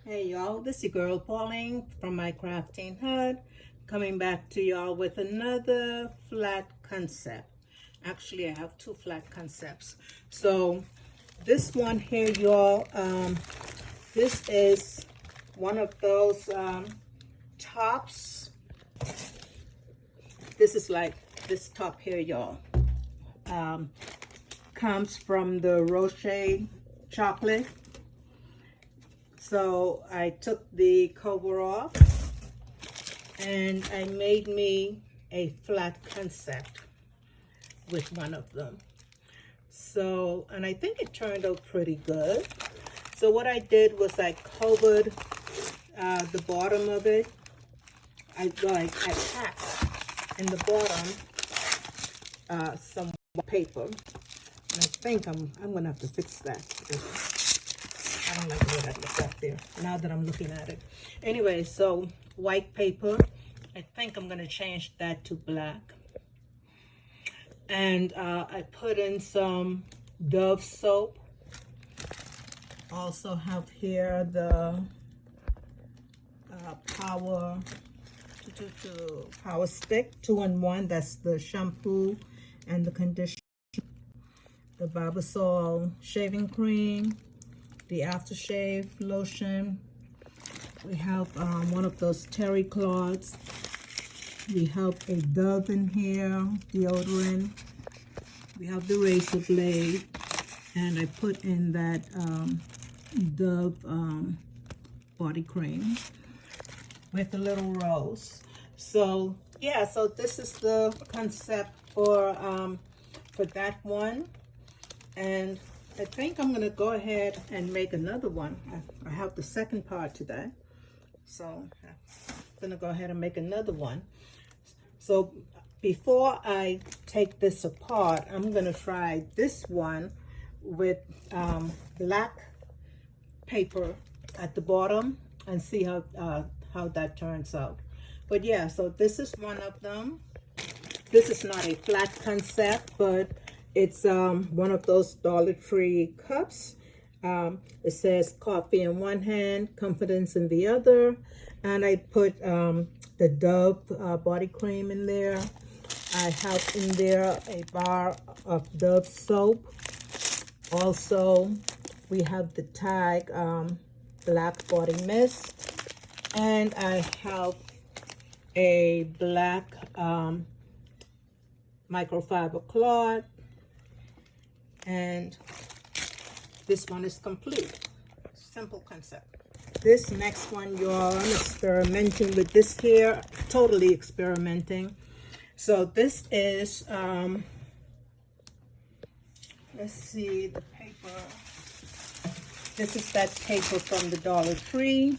Hey y'all, this is your girl Pauline from my crafting hut, coming back to y'all with another flat concept. Actually, I have two flat concepts. So this one here, y'all, this is one of those tops. This is like this top here, y'all. Comes from the Rocher chocolate. So I took the cover off and I made me a flat concept with one of them. So, and I think it turned out pretty good. So what I did was I covered the bottom of it. I packed in the bottom some paper. And I think I'm gonna have to fix that. I don't like the way that looks up there now that I'm looking at it. Anyway, so white paper. I think I'm going to change that to black. And I put in some Dove soap. Also have here the Power Stick 2-in-1. That's the shampoo and the conditioner. The Barbasol shaving cream. The aftershave lotion. We have one of those terry cloths. We have a Dove in here, deodorant. We have the razor blade, and I put in that Dove body cream with a little rose. So yeah, so this is the concept for that one, and I think I'm gonna go ahead and make another one. I have the second part to that. So I'm gonna go ahead and make another one. So before I take this apart, I'm gonna try this one with black paper at the bottom and see how that turns out. But yeah, so this is one of them. This is not a flat concept, but it's one of those Dollar Tree cups. It says coffee in one hand, confidence in the other. And I put the Dove body cream in there. I have in there a bar of Dove soap. Also, we have the Tag black body mist. And I have a black microfiber cloth. And this one is complete. Simple concept. This next one, y'all, I'm experimenting with this here. Totally experimenting. So this is, let's see, the paper. This is that paper from the Dollar Tree.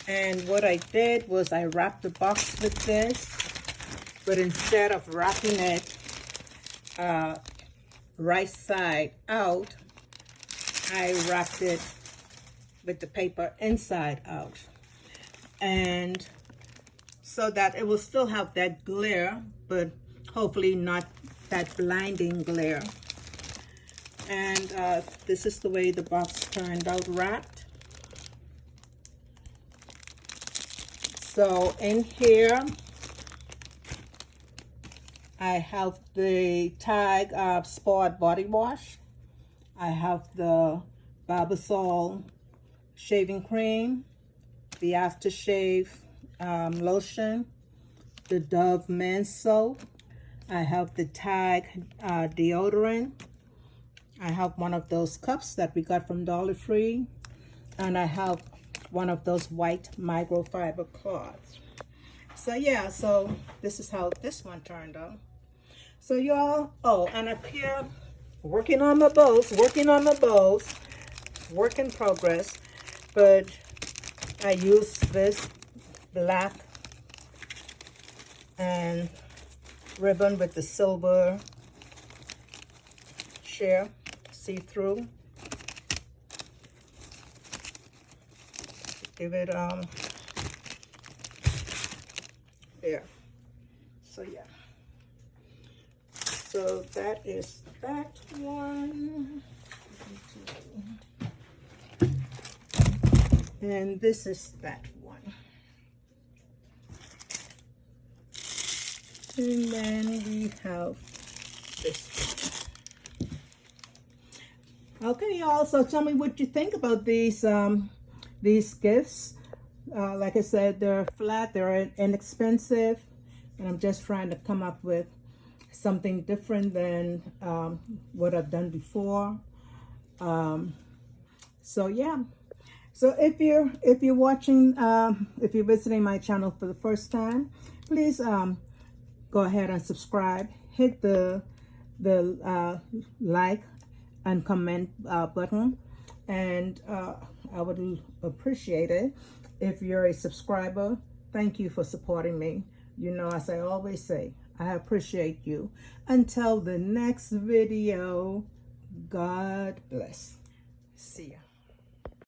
And what I did was I wrapped the box with this. But instead of wrapping it right side out, I wrapped it with the paper inside out, and so that it will still have that glare, but hopefully not that blinding glare. And this is the way the box turned out wrapped. So in here I have the Tag Sport body wash. I have the Barbasol shaving cream, the aftershave lotion, the Dove men's soap. I have the Tag deodorant. I have one of those cups that we got from Dollar Tree. And I have one of those white microfiber cloths. So yeah, so this is how this one turned out. So y'all, oh, and up here, working on my bows, work in progress. But I use this black and ribbon with the silver share, see-through. Give it there. So yeah. So that is that one. And this is that one. And then we have this one. Okay, y'all, so tell me what you think about these gifts. Like I said, they're flat, they're inexpensive, and I'm just trying to come up with something different than what I've done before. So yeah. So if you're watching, if you're visiting my channel for the first time, please go ahead and subscribe. Hit the like and comment button, and I would appreciate it if you're a subscriber. Thank you for supporting me. You know, as I always say, I appreciate you. Until the next video, God bless. See ya.